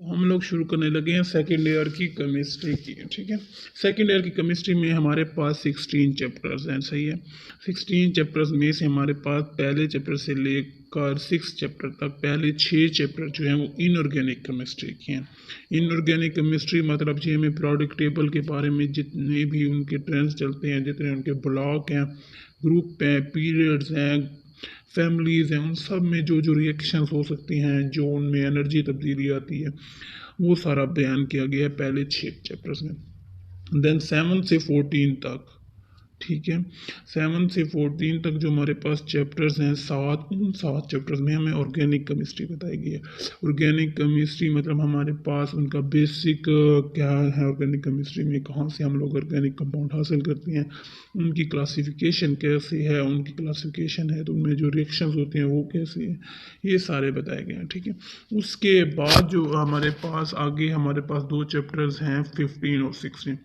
हम लोग शुरू करने लगे हैं सेकेंड ईयर की केमिस्ट्री की। ठीक है, सेकेंड ईयर की केमिस्ट्री में हमारे पास 16 चैप्टर्स हैं। सही है, 16 चैप्टर्स में से हमारे पास पहले चैप्टर से लेकर 6 चैप्टर तक पहले 6 चैप्टर जो हैं वो इनऑर्गेनिक केमिस्ट्री के हैं। इनऑर्गेनिक केमिस्ट्री मतलब जी हमें प्रोडक्ट टेबल के बारे में जितने भी उनके ट्रेंड्स चलते हैं, जितने उनके ब्लॉक हैं, ग्रुप हैं, पीरियड्स हैं, फैमिलीज़ हैं, उन सब में जो जो रिएक्शंस हो सकती हैं, जो उनमें एनर्जी तब्दीली आती है, वो सारा बयान किया गया है पहले 6 चैप्टर्स में। देन 7 से 14 तक, ठीक है, 7 से 14 तक जो हमारे पास चैप्टर्स हैं 7, उन 7 चैप्टर्स में हमें ऑर्गेनिक केमिस्ट्री बताई गई है। ऑर्गेनिक केमिस्ट्री मतलब हमारे पास उनका बेसिक क्या है, ऑर्गेनिक केमिस्ट्री में कहाँ से हम लोग ऑर्गेनिक कंपाउंड हासिल करते हैं, उनकी क्लासिफिकेशन कैसी है, उनकी क्लासिफिकेशन है तो उनमें जो रिएक्शंस होते हैं वो कैसे हैं, ये सारे बताए गए हैं। ठीक है, उसके बाद जो हमारे पास आगे हमारे पास 2 चैप्टर्स हैं 15 और 16।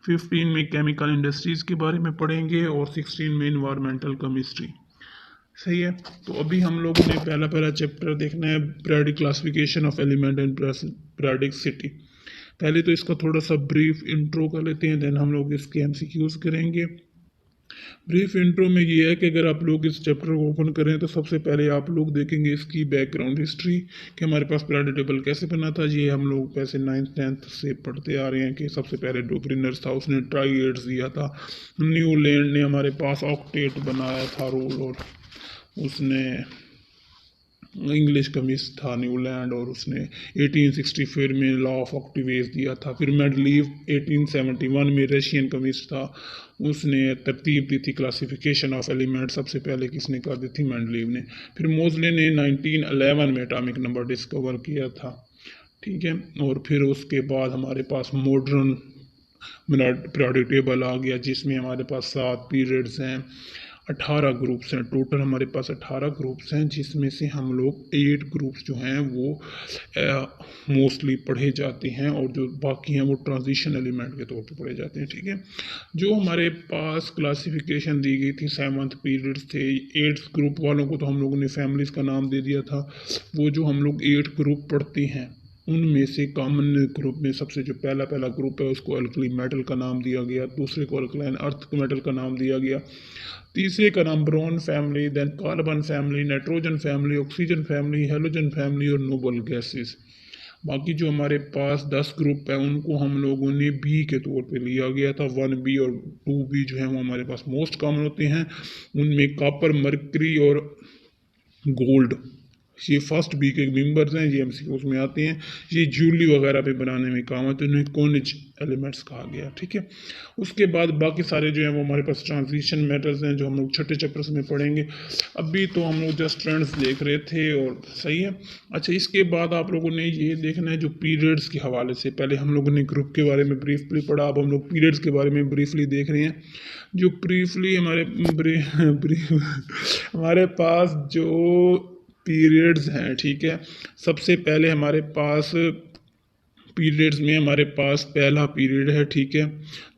15 में केमिकल इंडस्ट्रीज़ के बारे में पढ़ेंगे और 16 में इन्वायरमेंटल केमिस्ट्री। सही है, तो अभी हम लोगों ने पहला पहला चैप्टर देखना है periodic classification of element and periodicity. पहले तो इसका थोड़ा सा ब्रीफ इंट्रो कर लेते हैं, देन हम लोग इसके एमसीक्यूज करेंगे। ब्रीफ इंट्रो में ये है कि अगर आप लोग इस चैप्टर को ओपन करें तो सबसे पहले आप लोग देखेंगे इसकी बैकग्राउंड हिस्ट्री कि हमारे पास पीरियोडिक टेबल कैसे बना था। ये हम लोग वैसे 9th 10th से पढ़ते आ रहे हैं कि सबसे पहले डोब्रिनर्स था, उसने ट्राइएड्स दिया था। न्यूलैंड ने हमारे पास ऑक्टेट बनाया था रूल, और उसने इंग्लिश केमिस्ट था न्यूलैंड, और उसने 1864 में लॉ ऑफ ऑक्टिवेज दिया था। फिर मेंडलीव 1871 में रशियन केमिस्ट था, उसने तरतीब दी थी क्लासिफिकेशन ऑफ एलिमेंट, सबसे पहले किसने कर दी थी, मेंडलीव ने। फिर मोजले ने 1911 में एटॉमिक नंबर डिस्कवर किया था। ठीक है, और फिर उसके बाद हमारे पास मॉडर्न पीरियोडिक टेबल आ गया जिसमें हमारे पास 7 पीरियड्स हैं, 18 ग्रुप्स हैं। टोटल हमारे पास 18 ग्रुप्स हैं जिसमें से हम लोग 8 ग्रुप्स जो हैं वो मोस्टली पढ़े जाते हैं, और जो बाकी हैं वो ट्रांजिशन एलिमेंट के तौर पे पढ़े जाते हैं। ठीक है, जो हमारे पास क्लासिफिकेशन दी गई थी 7th पीरियड्स थे। 8 ग्रुप वालों को तो हम लोगों ने फैमिलीज़ का नाम दे दिया था। वो जो हम लोग 8 ग्रुप पढ़ते हैं उनमें से कॉमन ग्रुप में सबसे जो पहला ग्रुप है उसको अल्कली मेटल का नाम दिया गया, दूसरे को अल्कलाइन अर्थ मेटल का नाम दिया गया, तीसरे का नाम boron family, then carbon family, nitrogen family, oxygen family, halogen family और नोबल गैसेस। बाकी जो हमारे पास 10 ग्रुप है उनको हम लोगों ने बी के तौर पे लिया गया था। 1B और 2B जो है वो हमारे पास मोस्ट कॉमन होते हैं। उनमें कॉपर, मर्करी और गोल्ड, ये फर्स्ट बी के मेंबर्स हैं, ये एमसीक्यूज में आते हैं। ये ज्वेलरी वगैरह पे बनाने में काम आते हैं, उन्हें कॉनिज एलिमेंट्स कहा गया। ठीक है, उसके बाद बाकी सारे जो हैं वो हमारे पास ट्रांजिशन मेटल्स हैं जो हम लोग छठे चैप्टर्स में पढ़ेंगे। अभी तो हम लोग जस्ट ट्रेंड्स देख रहे थे, और सही है। अच्छा, इसके बाद आप लोगों ने ये देखना है जो पीरियड्स के हवाले से, पहले हम लोगों ने ग्रुप के बारे में ब्रीफली पढ़ा, अब हम लोग पीरियड्स के बारे में ब्रीफली देख रहे हैं। जो ब्रीफली हमारे पास जो पीरियड्स हैं, ठीक है, सबसे पहले हमारे पास पीरियड्स में हमारे पास पहला पीरियड है, ठीक है,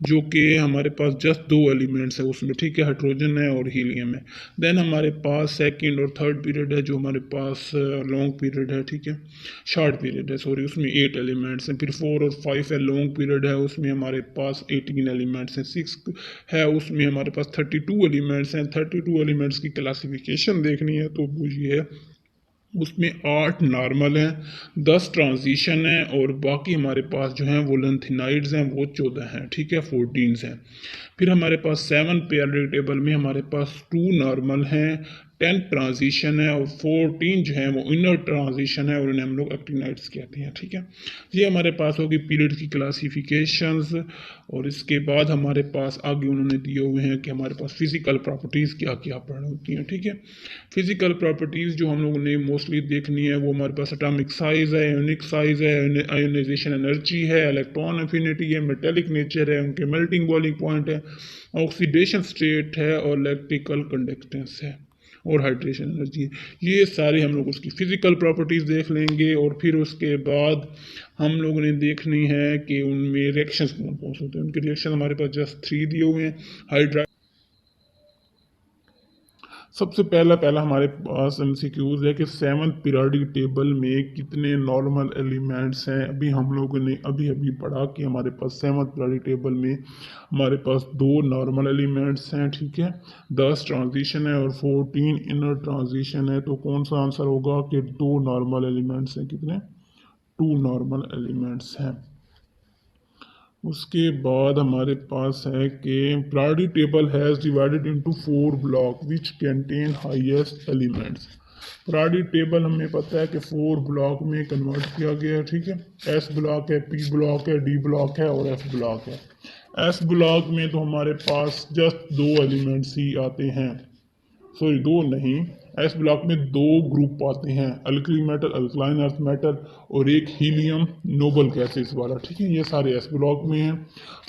जो कि हमारे पास जस्ट 2 एलिमेंट्स है उसमें, ठीक है, हाइड्रोजन है और हीलियम है। देन हमारे पास सेकंड और थर्ड पीरियड है जो हमारे पास लॉन्ग पीरियड है, ठीक है, शॉर्ट पीरियड है सॉरी, उसमें 8 एलिमेंट्स हैं। फिर 4 और 5 है लॉन्ग पीरियड है, उसमें हमारे पास 18 एलिमेंट्स हैं। 6 है, उसमें हमारे पास 32 एलिमेंट्स हैं। 32 एलिमेंट्स की क्लासिफिकेशन देखनी है तो वो ये है, उसमें 8 नॉर्मल हैं, 10 ट्रांजिशन हैं, और बाकी हमारे पास जो हैं वो लेंथिनाइड्स हैं, वो 14 हैं, ठीक है, 14 हैं। फिर हमारे पास 7 पीरियोडिक टेबल में हमारे पास 2 नॉर्मल हैं, 10 ट्रांजिशन है, और 14 जो है वो इनर ट्रांजिशन है, और उन्हें हम लोग एक्टिनाइड्स कहते हैं। ठीक है, ये हमारे पास होगी पीरियड की क्लासिफिकेशंस। और इसके बाद हमारे पास आगे उन्होंने दिए हुए हैं कि हमारे पास फिजिकल प्रॉपर्टीज़ क्या क्या पढ़ होती हैं। ठीक है, फिजिकल प्रॉपर्टीज़ जो हम लोगों ने मोस्टली देखनी है वो हमारे पास एटॉमिक साइज़ है, यूनिक साइज़ है, आयोनाइजेशन एनर्जी है, इलेक्ट्रॉन एफिनिटी है, मेटेलिक नेचर है, उनके मेल्टिंग बॉइलिंग पॉइंट है, ऑक्सीडेशन स्टेट है, और इलेक्ट्रिकल कंडक्टेंस है, और हाइड्रेशन एनर्जी है। ये सारे हम लोग उसकी फिजिकल प्रॉपर्टीज़ देख लेंगे। और फिर उसके बाद हम लोगों ने देखनी है कि उनमें रिएक्शंस कौन कौन से होते हैं। उनके रिएक्शन हमारे पास जस्ट 3 दिए हुए हैं। हाइड्रा सबसे पहला पहला हमारे पास एमसीक्यूज है कि सेवन्थ पीरियोडिक टेबल में कितने नॉर्मल एलिमेंट्स हैं। अभी हम लोगों ने अभी अभी पढ़ा कि हमारे पास सेवन्थ पीरियोडिक टेबल में हमारे पास 2 नॉर्मल एलिमेंट्स हैं, ठीक है, 10 ट्रांजिशन है और 14 इनर ट्रांजिशन है। तो कौन सा आंसर होगा कि 2 नॉर्मल एलिमेंट्स हैं, कितने, 2 नॉर्मल एलिमेंट्स हैं। उसके बाद हमारे पास है कि priority table has divided into 4 block which contain highest elements. Priority table हमें पता है कि 4 ब्लॉक में कन्वर्ट किया गया है, ठीक है। एस ब्लॉक है, पी ब्लॉक है, डी ब्लॉक है और एफ ब्लॉक है। एस ब्लॉक में तो हमारे पास जस्ट 2 एलिमेंट्स ही आते हैं, सॉरी 2 नहीं, एस ब्लॉक में 2 ग्रुप आते हैं, alkali metal, alkaline earth metal और एक हीलियम नोबल गैसेस वाला, ठीक है, ये सारे एस ब्लॉक में हैं।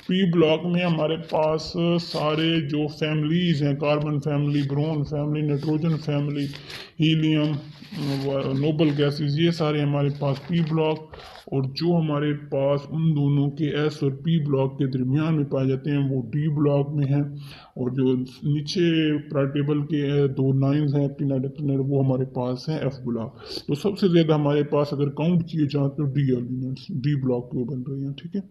पी ब्लॉक में हमारे पास सारे जो फैमिलीज हैं, carbon family, boron family, nitrogen family, helium, noble gases, ये सारे हमारे पास पी ब्लॉक। और जो हमारे पास उन दोनों के एस और पी ब्लॉक के दरमियान में पाए जाते हैं वो डी ब्लॉक में हैं। और जो नीचे टेबल के 2 लाइन्स हैं एक्टिनाइड वो हमारे पास हैं एफ ब्लॉक। तो सबसे ज़्यादा हमारे पास अगर काउंट किए जाए तो डी एलिमेंट्स डी ब्लॉक के बन रहे हैं, ठीक है।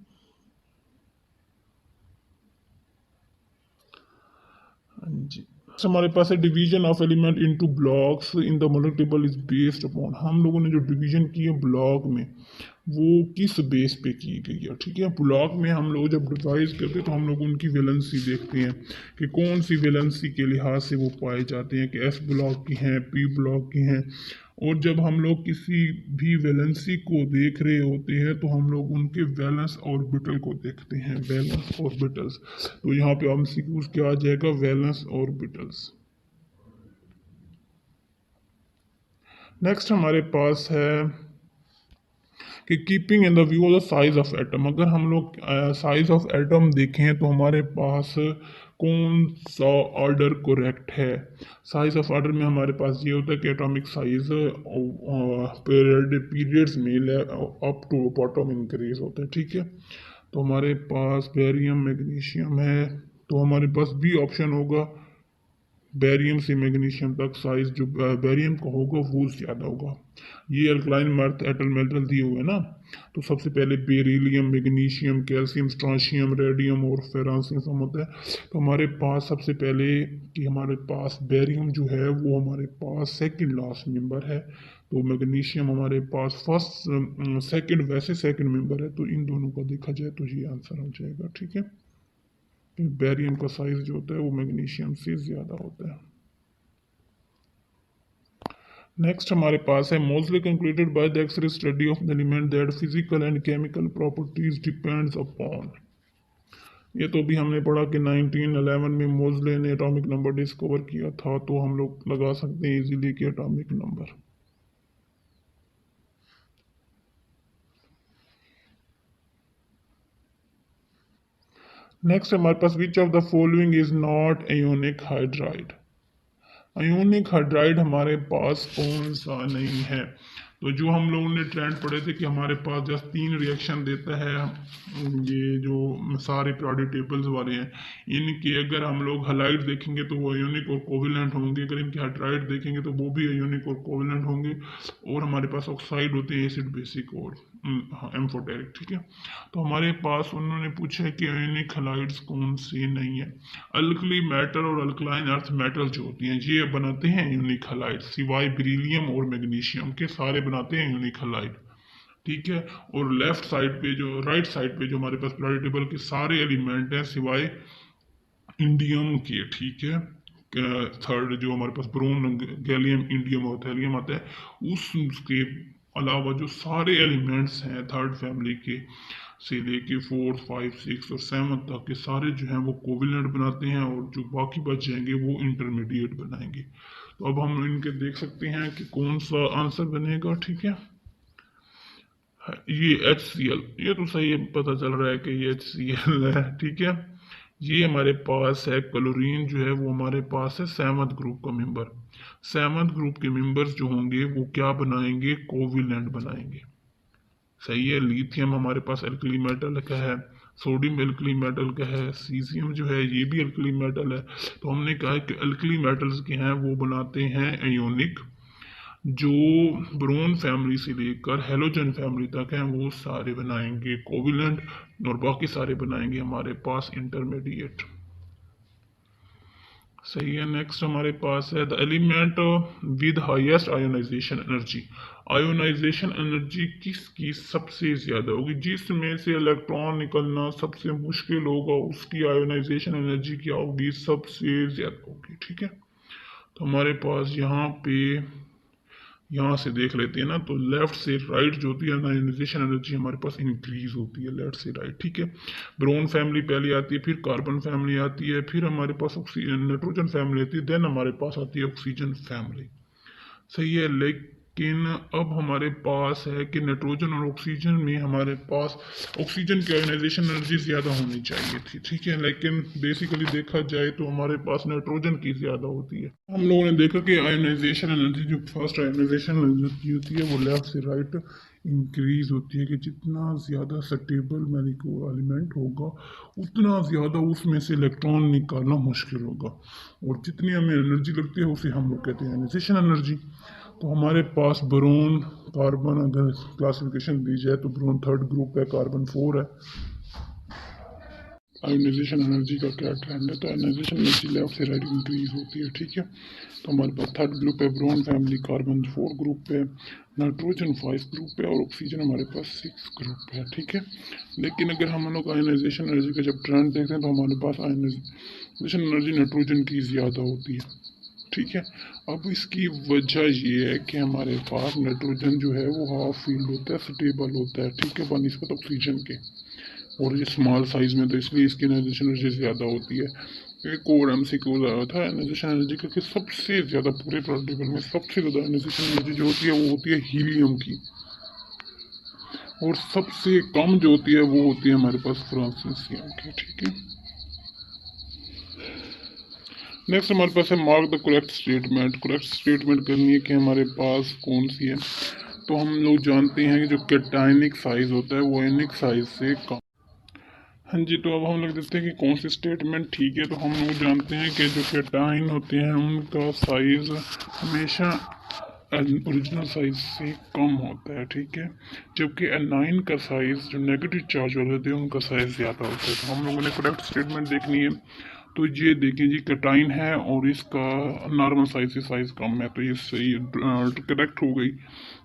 हाँ जी, हमारे पास है division of element into blocks in the model table is based upon. हम लोगों ने जो डिवीजन की है ब्लॉक में वो किस बेस पे की गई है, ठीक है। ब्लॉक में हम लोग जब डिवाइज करते हैं तो हम लोग उनकी वैलेंसी देखते हैं कि कौन सी वैलेंसी के लिहाज से वो पाए जाते हैं, कि एस ब्लॉक की हैं, पी ब्लॉक की हैं। और जब हम लोग किसी भी वैलेंसी को देख रहे होते हैं तो हम लोग उनके वैलेंस ऑर्बिटल को देखते हैं, वैलेंस ऑर्बिटल्स। तो यहाँ पे हम सीक्यूज क्या आ जाएगा, वैलेंस ऑर्बिटल्स। नेक्स्ट हमारे पास है कि keeping in the view of the size of atom. अगर हम लोग साइज ऑफ एटम देखें तो हमारे पास कौन सा ऑर्डर करेक्ट है। साइज ऑफ ऑर्डर में हमारे पास ये होता है कि एटॉमिक साइज पीरियड्स में अप टू बॉटम इंक्रीज होता है, ठीक है। तो हमारे पास बेरियम मैग्नीशियम है, तो हमारे पास बी ऑप्शन होगा। बेरियम से मैग्नीशियम तक साइज जो बेरियम का होगा वो ज़्यादा होगा। ये अल्कलाइन मर्थ एटल मेटल दिए हुए ना, तो सबसे पहले बेरिलियम, मैग्नीशियम, कैल्शियम, स्ट्रांशियम, रेडियम और फेरांसियम होता है। तो हमारे पास सबसे पहले कि हमारे पास बेरियम जो है वो हमारे पास सेकंड लास्ट मेंबर है, तो मैग्नीशियम हमारे पास फर्स्ट सेकंड, वैसे सेकंड मेंबर है। तो इन दोनों का देखा जाए तो ये आंसर हो जाएगा, ठीक है। बेरियम का साइज जो होता है वो मैग्नीशियम से ज़्यादा होता है। नेक्स्ट हमारे पास है mostly concluded by the x-ray study of the element that physical and chemical properties depends upon. ये तो भी हमने पढ़ा कि 1911 में मोजले ने एटॉमिक नंबर डिस्कवर किया था, तो हम लोग लगा सकते हैं इजीली कि एटॉमिक नंबर। नेक्स्ट हमारे पास which of the following is not ionic hydride. Ionic hydride हमारे पास कौन सा नहीं है। तो जो हम लोगों ने ट्रेंड पढ़े थे कि हमारे पास जस्ट 3 रिएक्शन देता है, ये जो सारे पीरियोडिक टेबल्स वाले हैं इनके अगर हम लोग हलाइड देखेंगे तो वो अयोनिक और कोवेलेंट होंगे, अगर इनके हाइड्राइड देखेंगे तो वो भी अयोनिक और कोवेलेंट होंगे। और हमारे पास ऑक्साइड होते हैं एसिड बेसिक और एम्फोटेरिक, ठीक है। तो हमारे पास उन्होंने पूछा है कि अयोनिक हलाइड्स कौन से नहीं है। अल्कली मेटल और अल्कलाइन अर्थ मेटल जो होती हैं ये बनाते हैं यूनिक हलाइड, सिवाय बेरिलियम और मैग्नीशियम के सारे बनाते हैं यूनिक हलाइड, ठीक है। और लेफ्ट साइड पे जो राइट साइड पे जो हमारे पास पीरियोडिक टेबल के सारे एलिमेंट हैं सिवाय इंडियम के, ठीक है। थर्ड जो हमारे पास ब्रोन, गैलियम, इंडियम और थैलियम आता है, उसके अलावा जो सारे एलिमेंट्स हैं थर्ड फैमिली के से लेके 4, 5, 6 और 7 तक के सारे जो हैं वो कोविलेंट बनाते हैं और जो बाकी बच जाएंगे वो इंटरमीडिएट बनाएंगे। तो अब हम इनके देख सकते हैं कि कौन सा आंसर बनेगा, ठीक है। ये HCl, ये तो सही पता चल रहा है कि ये HCl है, ठीक है। ये हमारे पास है क्लोरीन जो है वो हमारे पास है 7th ग्रुप का मेंबर। 7th ग्रुप के मेंबर्स जो होंगे वो क्या बनाएंगे, कोविलेंट बनाएंगे, सही है। लिथियम हमारे पास एल्कली मेटल का है, सोडियम एल्कली मेटल का है, सीजियम जो है ये भी एल्कली मेटल है। तो हमने कहा है कि एल्कली मेटल्स के हैं वो बनाते हैं आयोनिक, जो ब्रोन फैमिली से लेकर हेलोजन फैमिली तक हैं वो सारे बनाएंगे कोविलेंट, और बाकी सारे बनाएंगे हमारे पास इंटरमीडिएट। सही है। नेक्स्ट हमारे पास है the element with highest ionization energy. Ionization energy किसकी सबसे ज़्यादा होगी, जिसमें से इलेक्ट्रॉन निकलना सबसे मुश्किल होगा उसकी आयोनाइजेशन एनर्जी क्या होगी, सबसे ज़्यादा होगी। ठीक है, तो हमारे पास यहाँ से देख लेते हैं ना, तो लेफ्ट से राइट जो होती है आयोनाइजेशन एनर्जी हमारे पास इंक्रीज होती है लेफ्ट से राइट। ठीक है, ब्रोन फैमिली पहले आती है, फिर कार्बन फैमिली आती है, फिर हमारे पास नाइट्रोजन फैमिली आती है, देन हमारे पास आती है ऑक्सीजन फैमिली। सही है, लेकिन अब हमारे पास है कि नाइट्रोजन और ऑक्सीजन में हमारे पास ऑक्सीजन की आयोनाइजेशन एनर्जी ज़्यादा होनी चाहिए थी। ठीक है, लेकिन बेसिकली देखा जाए तो हमारे पास नाइट्रोजन की ज़्यादा होती है। हम लोगों ने देखा कि आयोनाइजेशन एनर्जी जो फर्स्ट आयोनाइजेशन एनर्जी होती है वो लेफ्ट से राइट इंक्रीज होती है, कि जितना ज़्यादा स्टेबल मॉलिक्यूल एलिमेंट होगा उतना ज़्यादा उसमें से इलेक्ट्रॉन निकालना मुश्किल होगा, और जितनी हमें एनर्जी लगती है उसे हम लोग कहते हैं आयोनाइजेशन एनर्जी। तो हमारे पास बोरोन कार्बन अगर क्लासिफिकेशन दी जाए तो बोरोन थर्ड ग्रुप है, कार्बन 4 है। आयोनाइजेशन एनर्जी का क्या ट्रेंड है, तो आयोनाइजेशन एनर्जी लेफ्ट से राइट इंक्रीज होती है। ठीक है, तो हमारे पास थर्ड ग्रुप है बोरोन फैमिली, कार्बन 4 ग्रुप है, नाइट्रोजन 5 ग्रुप है, और ऑक्सीजन हमारे पास 6 ग्रुप है। ठीक है, लेकिन अगर हम लोग आयोनाइजेशन एनर्जी का जब ट्रेंड देखते हैं तो हमारे पास आयोनाइजेशन एनर्जी नाइट्रोजन की ज़्यादा होती है। ठीक है, अब इसकी वजह ये है कि हमारे पास नाइट्रोजन जो है वो हाफ फील्ड होता है, स्टेबल होता है। ठीक है, बनिस्बत ऑक्सीजन के, और ये स्मॉल साइज में, तो इसलिए इसकी एनर्जेशन एनर्जी ज़्यादा होती है। एक और MCQ आया था एनर्जेशन एनर्जी का कि सबसे ज़्यादा पूरे टेबल में सबसे ज़्यादा एनर्जेशन एनर्जी जो होती है वो होती है हीलियम की, और सबसे कम जो होती है वो होती है हमारे पास फ्रांसीसियम की। ठीक है, नेक्स्ट हमारे पास है mark the correct statement. Correct statement करनी है कि हमारे पास कौन सी है, तो हम लोग जानते हैं कि जो कैटायनिक साइज होता है वो आयनिक साइज से कम। हाँ जी, तो अब हम लोग देखते हैं कि कौन सी स्टेटमेंट ठीक है। तो हम लोग जानते हैं कि जो कैटाइन होते हैं उनका साइज हमेशा ओरिजिनल साइज से कम होता है। ठीक है, जबकि एनाइन का साइज जो नेगेटिव चार्ज वाले होते हैं उनका साइज ज़्यादा होता है। तो हम लोगों ने करेक्ट स्टेटमेंट देखनी है, तो ये देखिए जी कैटाइन है और इसका नॉर्मल साइज से साइज कम है, तो ये सही करेक्ट हो गई।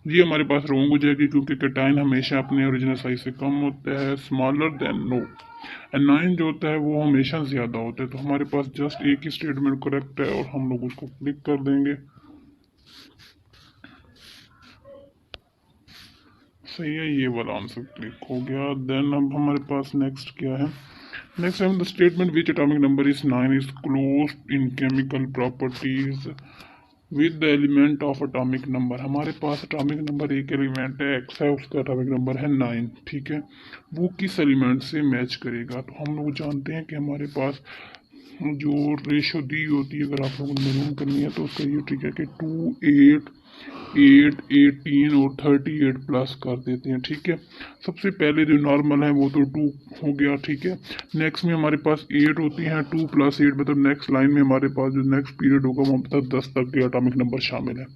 ये हमारे पास रॉन्ग हो जाएगी, क्योंकि कैटाइन हमेशा अपने ओरिजिनल साइज से कम होता है, स्मॉलर देन नो। एनाइन जो होता है वो हमेशा ज़्यादा होता है। तो हमारे पास जस्ट एक ही स्टेटमेंट करेक्ट है और हम लोग उसको क्लिक कर देंगे। सही है, ये वाला आंसर क्लिक हो गया। देन अब हमारे पास नेक्स्ट क्या है, नेक्स्ट है the statement which atomic number is 9 is close in chemical properties with the element of atomic number. हमारे पास एटॉमिक नंबर एक एलिमेंट है एक्स है, उसका एटॉमिक नंबर है 9। ठीक है, वो किस एलिमेंट से मैच करेगा, तो हम लोग जानते हैं कि हमारे पास जो रेशो दी होती है, अगर आप लोगों ने मालूम करनी है तो उसका ये ट्रिक है कि 2, 8, 8, 18 और 38 प्लस कर देते हैं। ठीक है, सबसे पहले जो नॉर्मल है वो तो 2 हो गया। ठीक है, नेक्स्ट में हमारे पास 8 होती हैं, 2 + 8 मतलब नेक्स्ट लाइन में हमारे पास जो नेक्स्ट पीरियड होगा वहाँ पर 10 तक के एटॉमिक नंबर शामिल है।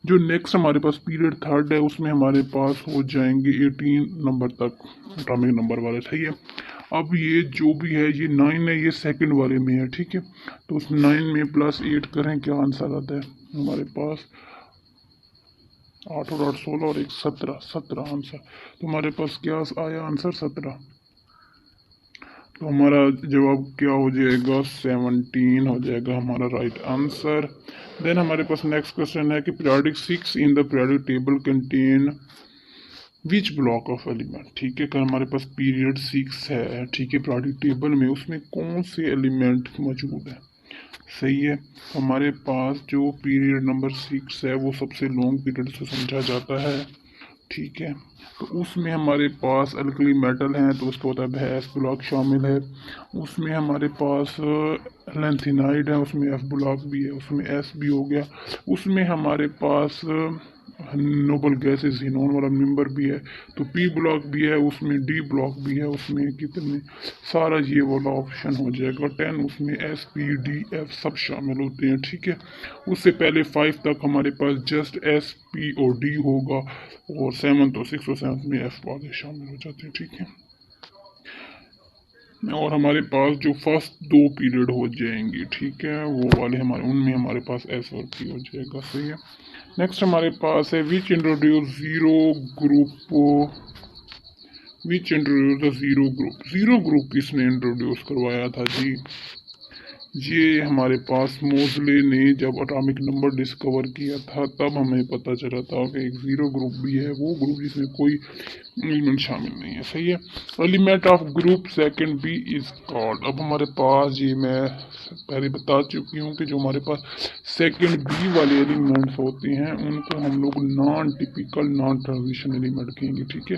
जो नेक्स्ट हमारे पास पीरियड थर्ड है उसमें हमारे पास हो जाएंगे 18 नंबर तक एटॉमिक नंबर वाले। सही है, अब ये जो भी है ये 9 है, ये सेकंड वाले में है। ठीक है, तो उस 9 में +8 करें, क्या आंसर आता है हमारे पास 8 और 8 16 और 1 17 आंसर। तो हमारे पास क्या आया आंसर 17। तो हमारा जवाब क्या हो जाएगा 17 हो जाएगा हमारा राइट आंसर। देन हमारे पास नेक्स्ट क्वेश्चन है कि periodic 6 in the periodic table contain which block of element. ठीक है, अगर हमारे पास पीरियड 6 है, ठीक है, पीरियोडिक टेबल में उसमें कौन से एलिमेंट मौजूद है। सही है, हमारे पास जो पीरियड नंबर 6 है वो सबसे लॉन्ग पीरियड से समझा जाता है। ठीक है, तो उसमें हमारे पास अल्कली मेटल हैं, तो उसका होता है भैंस ब्लॉक शामिल है। उसमें हमारे पास लेंथिनाइड है, उसमें एफ ब्लॉक भी है, उसमें एस भी हो गया। उसमें हमारे पास नोबल गैसेस ज़ीनोन वाला मेंबर भी है, तो पी ब्लॉक भी है, उसमें डी ब्लॉक भी है, उसमें कितने सारा ये वाला ऑप्शन हो जाएगा 10, उसमें एस पी डी एफ सब शामिल होते हैं, ठीक है। उससे पहले 5 तक हमारे पास जस्ट एस पी और डी होगा, और 7 और 6 और 7 में एफ वाले शामिल हो जाते हैं, ठीक है। और हमारे पास जो फर्स्ट 2 पीरियड हो जाएंगे, ठीक है, वो वाले हमारे उनमें हमारे पास एस और पी हो जाएगा, सही है। नेक्स्ट हमारे पास है विच इंट्रोड्यूस द जीरो ग्रुप किसने इंट्रोड्यूस करवाया था जी? ये हमारे पास मोजले ने जब एटॉमिक नंबर डिस्कवर किया था तब हमें पता चला था कि एक ज़ीरो ग्रुप भी है, वो ग्रुप जिसमें कोई एलिमेंट शामिल नहीं है, सही है। Element of group second B is called. अब हमारे पास ये मैं पहले बता चुकी हूँ कि जो हमारे पास सेकंड बी वाले एलिमेंट्स होते हैं उनको हम लोग non typical non transition element कहेंगे, ठीक है।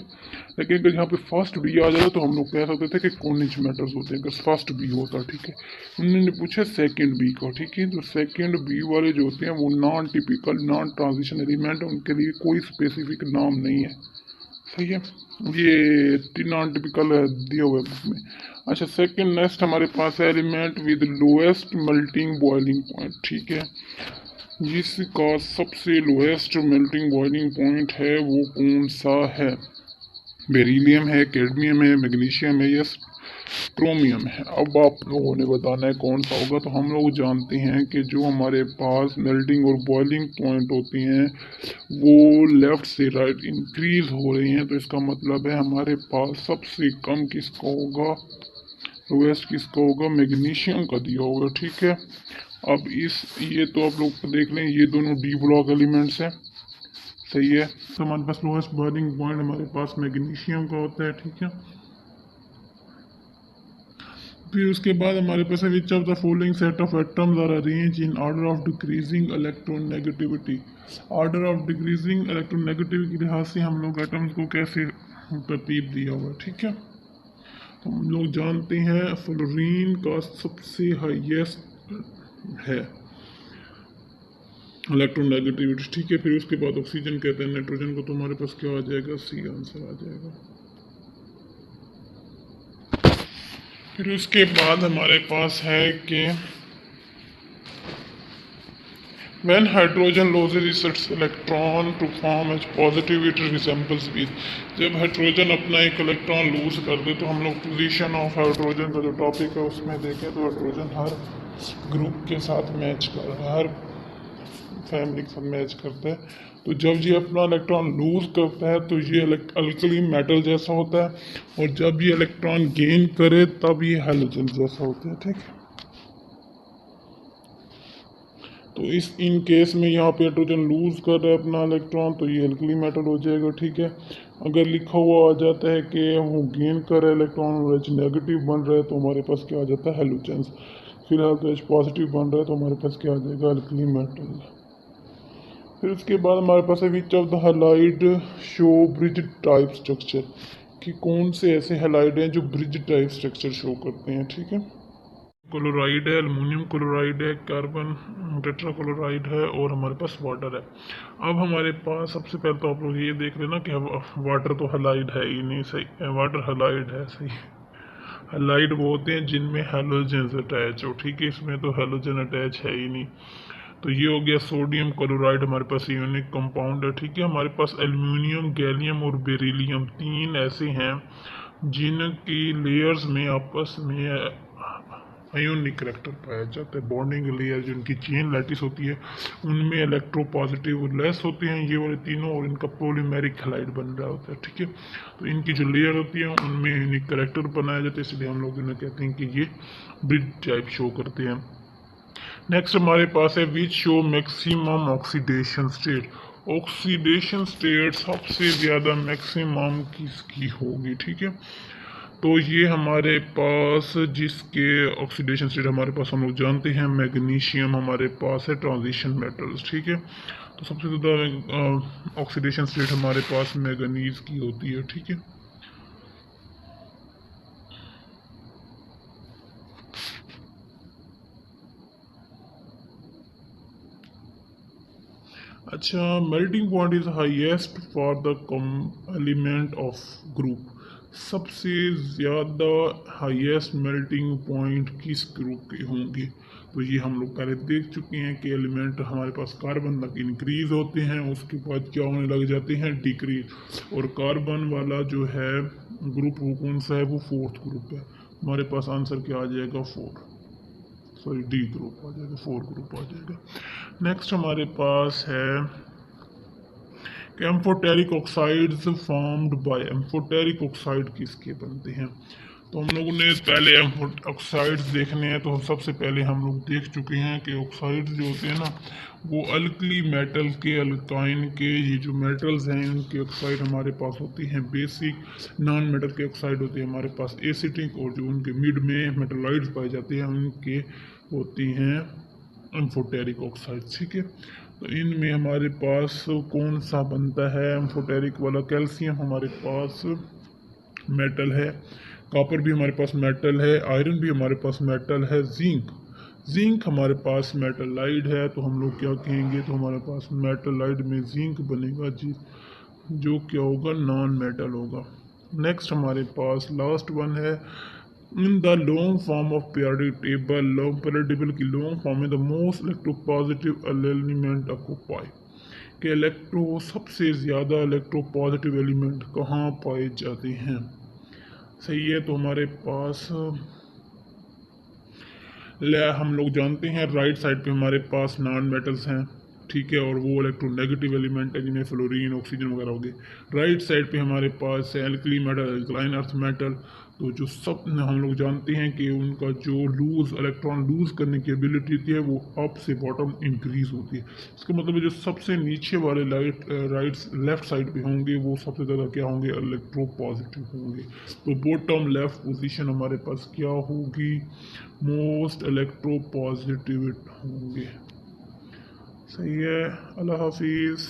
लेकिन अगर यहाँ पे फर्स्ट बी आ जाए तो हम लोग कह सकते थे कि कॉनिच मैटर्स होते हैं अगर फर्स्ट बी होता, ठीक है। उन्होंने पूछा सेकंड बी को, ठीक है। तो सेकंड बी वाले जो होते हैं वो non typical non transition element, उनके लिए कोई स्पेसिफिक नाम नहीं है, सही है। ये नॉन टिपिकल दिया हुआ है बुक में। अच्छा, सेकंड नेक्स्ट हमारे पास है element with lowest melting boiling point, ठीक है। जिसका सबसे लोएस्ट मेल्टिंग बॉइलिंग पॉइंट है वो कौन सा है? बेरिलियम है, कैडमियम है, मैग्नीशियम है, यस क्रोमियम है। अब आप लोगों ने बताना है कौन सा होगा। तो हम लोग जानते हैं कि जो हमारे पास मेल्टिंग और बॉइलिंग पॉइंट होती हैं वो लेफ्ट से राइट इंक्रीज हो रही हैं, तो इसका मतलब है हमारे पास सबसे कम किसका होगा, लोएस्ट किसका होगा, मैग्नीशियम का दिया होगा, ठीक है। अब ये तो आप लोग देख लें, ये दोनों डी ब्लॉक एलिमेंट्स हैं, सही है। तो हमारे पास लोएस्ट बॉइलिंग पॉइंट हमारे पास मैग्नीशियम का होता है, ठीक है। फिर उसके बाद हमारे पास है which of the following set of atoms are arrange in order of decreasing electron negativity. Order of decreasing electron negativity के लिहाज से हम लोग एटम्स को कैसे तरतीब दिया हुआ, ठीक है। तो हम लोग जानते हैं फ्लोरीन का सबसे हाईएस्ट है इलेक्ट्रॉन नेगेटिविटी, ठीक है। फिर उसके बाद ऑक्सीजन कहते हैं नाइट्रोजन को, तो हमारे पास क्या आ जाएगा, सी आंसर आ जाएगा। फिर उसके बाद हमारे पास है कि when hydrogen loses its electron to form H positive it resembles with। जब हाइड्रोजन अपना एक इलेक्ट्रॉन लूज कर दे तो हम लोग पोजीशन ऑफ हाइड्रोजन का जो टॉपिक है उसमें देखें तो हाइड्रोजन हर ग्रुप के साथ मैच कर रहा है, हर फैमिली के साथ मैच करता है। तो जब ये अपना इलेक्ट्रॉन लूज करता है तो ये अल्कली मेटल जैसा होता है, और जब ये इलेक्ट्रॉन गेन करे तब ये हैलोजन जैसा होता है, ठीक है। तो इस इन केस में यहाँ पे हाइड्रोजन लूज कर रहा है अपना इलेक्ट्रॉन तो ये अल्कली मेटल हो जाएगा, ठीक है। अगर लिखा हुआ आ जाता है कि वो गेन कर रहा है इलेक्ट्रॉन और एच नेगेटिव बन रहा है तो हमारे पास क्या आ जाता है, हैलोजेंस। फिलहाल तो एच पॉजिटिव बन रहा है तो हमारे पास क्या आ जाएगा, अल्कली मेटल। फिर उसके बाद हमारे पास है which of the halide show bridge type structure, कि कौन से ऐसे हैलाइड हैं जो ब्रिज टाइप स्ट्रक्चर शो करते हैं, ठीक है। क्लोराइड है, अल्मोनियम क्लोराइड है, कार्बन टेट्राक्लोराइड है, और हमारे पास वाटर है। अब हमारे पास सबसे पहले तो आप लोग ये देख लेना कि वाटर तो हैलाइड है ही नहीं, सही। वाटर हैलाइड है, सही। हैलाइड वो होते हैं जिनमें हैलोजन अटैच हो, ठीक है। इसमें तो हैलोजन अटैच है ही नहीं। तो ये हो गया सोडियम क्लोराइड, हमारे पास यूनिक कंपाउंड है, ठीक है। हमारे पास एल्यूमिनियम, गैलियम और बेरिलियम 3 ऐसे हैं जिनकी लेयर्स में आपस में आयोनिक करैक्टर पाया जाता है। बॉन्डिंग लेयर जिनकी चेन लैटिस होती है उनमें इलेक्ट्रो पॉजिटिव लेस होते हैं ये वाले तीनों, और इनका पॉलीमेरिक हैलाइड बन रहा होता है, ठीक है। तो इनकी जो लेयर होती है उनमें यूनिक करैक्टर बनाया जाता है, इसलिए हम लोग इन्हें कहते हैं कि ये ब्रिज टाइप शो करते हैं। नेक्स्ट हमारे पास है which show maximum oxidation state. Oxidation state सबसे ज़्यादा मैक्सिमम किसकी होगी, ठीक है। तो ये हमारे पास जिसके ऑक्सीडेशन स्टेट हमारे पास हम लोग जानते हैं मैग्नीशियम हमारे पास है ट्रांजिशन मेटल्स, ठीक है। तो सबसे ज़्यादा ऑक्सीडेशन स्टेट हमारे पास मैग्नीज की होती है, ठीक है। अच्छा, melting point is highest for the element of group. सबसे ज़्यादा हाईएस्ट मेल्टिंग पॉइंट किस ग्रुप के होंगे? तो ये हम लोग पहले देख चुके हैं कि एलिमेंट हमारे पास कार्बन तक इंक्रीज होते हैं, उसके बाद क्या होने लग जाते हैं, डिक्रीज। और कार्बन वाला जो है ग्रुप वो कौन सा है, वो फोर्थ ग्रुप है। हमारे पास आंसर क्या आ जाएगा, फोर, सॉरी डी ग्रुप आ जाएगा, फोर ग्रुप आ जाएगा। नेक्स्ट हमारे पास है amphoteric oxides formed by. Amphoteric oxide किसके बनते हैं? तो हम लोगों ने पहले ऑक्साइड्स देखने हैं, तो सबसे पहले हम लोग देख चुके हैं कि ऑक्साइड्स जो होते हैं ना, वो अल्कली मेटल के, अल्काइन के, ये जो मेटल्स हैं इनके ऑक्साइड हमारे पास होती हैं बेसिक। नॉन मेटल के ऑक्साइड होते हैं हमारे पास एसिटिक, और जो उनके मिड में मेटलाइड्स पाए जाते हैं उनके होती हैं एम्फोटेरिक ऑक्साइड। ठीक है, तो इनमें हमारे पास कौन सा बनता है एम्फोटेरिक वाला? कैल्शियम हमारे पास मेटल है, कॉपर भी हमारे पास मेटल है, आयरन भी हमारे पास मेटल है, जिंक हमारे पास मेटलाइड है। तो हम लोग क्या कहेंगे, तो हमारे पास मेटलाइड में जिंक बनेगा जी, जो क्या होगा, नॉन मेटल होगा। नेक्स्ट हमारे पास लास्ट वन है, in the long form of periodic table. Long periodic table की लॉन्ग फॉर्म में the most electropositive element occupy, के सबसे ज़्यादा इलेक्ट्रोपॉजिटिव एलिमेंट कहाँ पाए जाते हैं? सही है, तो हमारे पास हम लोग जानते हैं राइट साइड पे हमारे पास नॉन मेटल्स हैं, ठीक है, और वो इलेक्ट्रोनेगेटिव एलिमेंट है जिन्हें फ्लोरीन, ऑक्सीजन वगैरह हो गए। राइट साइड पे हमारे पास है alkali metal, alkaline earth metal. तो जो सब हम लोग जानते हैं कि उनका जो इलेक्ट्रॉन लूज करने की एबिलिटी होती है वो अप से बॉटम इंक्रीज होती है। इसका मतलब जो सबसे नीचे वाले लेफ्ट साइड पे होंगे वो सबसे ज़्यादा क्या होंगे, इलेक्ट्रो पॉजिटिव होंगे। तो बॉटम लेफ्ट पोजीशन हमारे पास क्या होगी, मोस्ट इलेक्ट्रो पॉजिटिव होंगे। सही है, अल्लाह हाफिज़।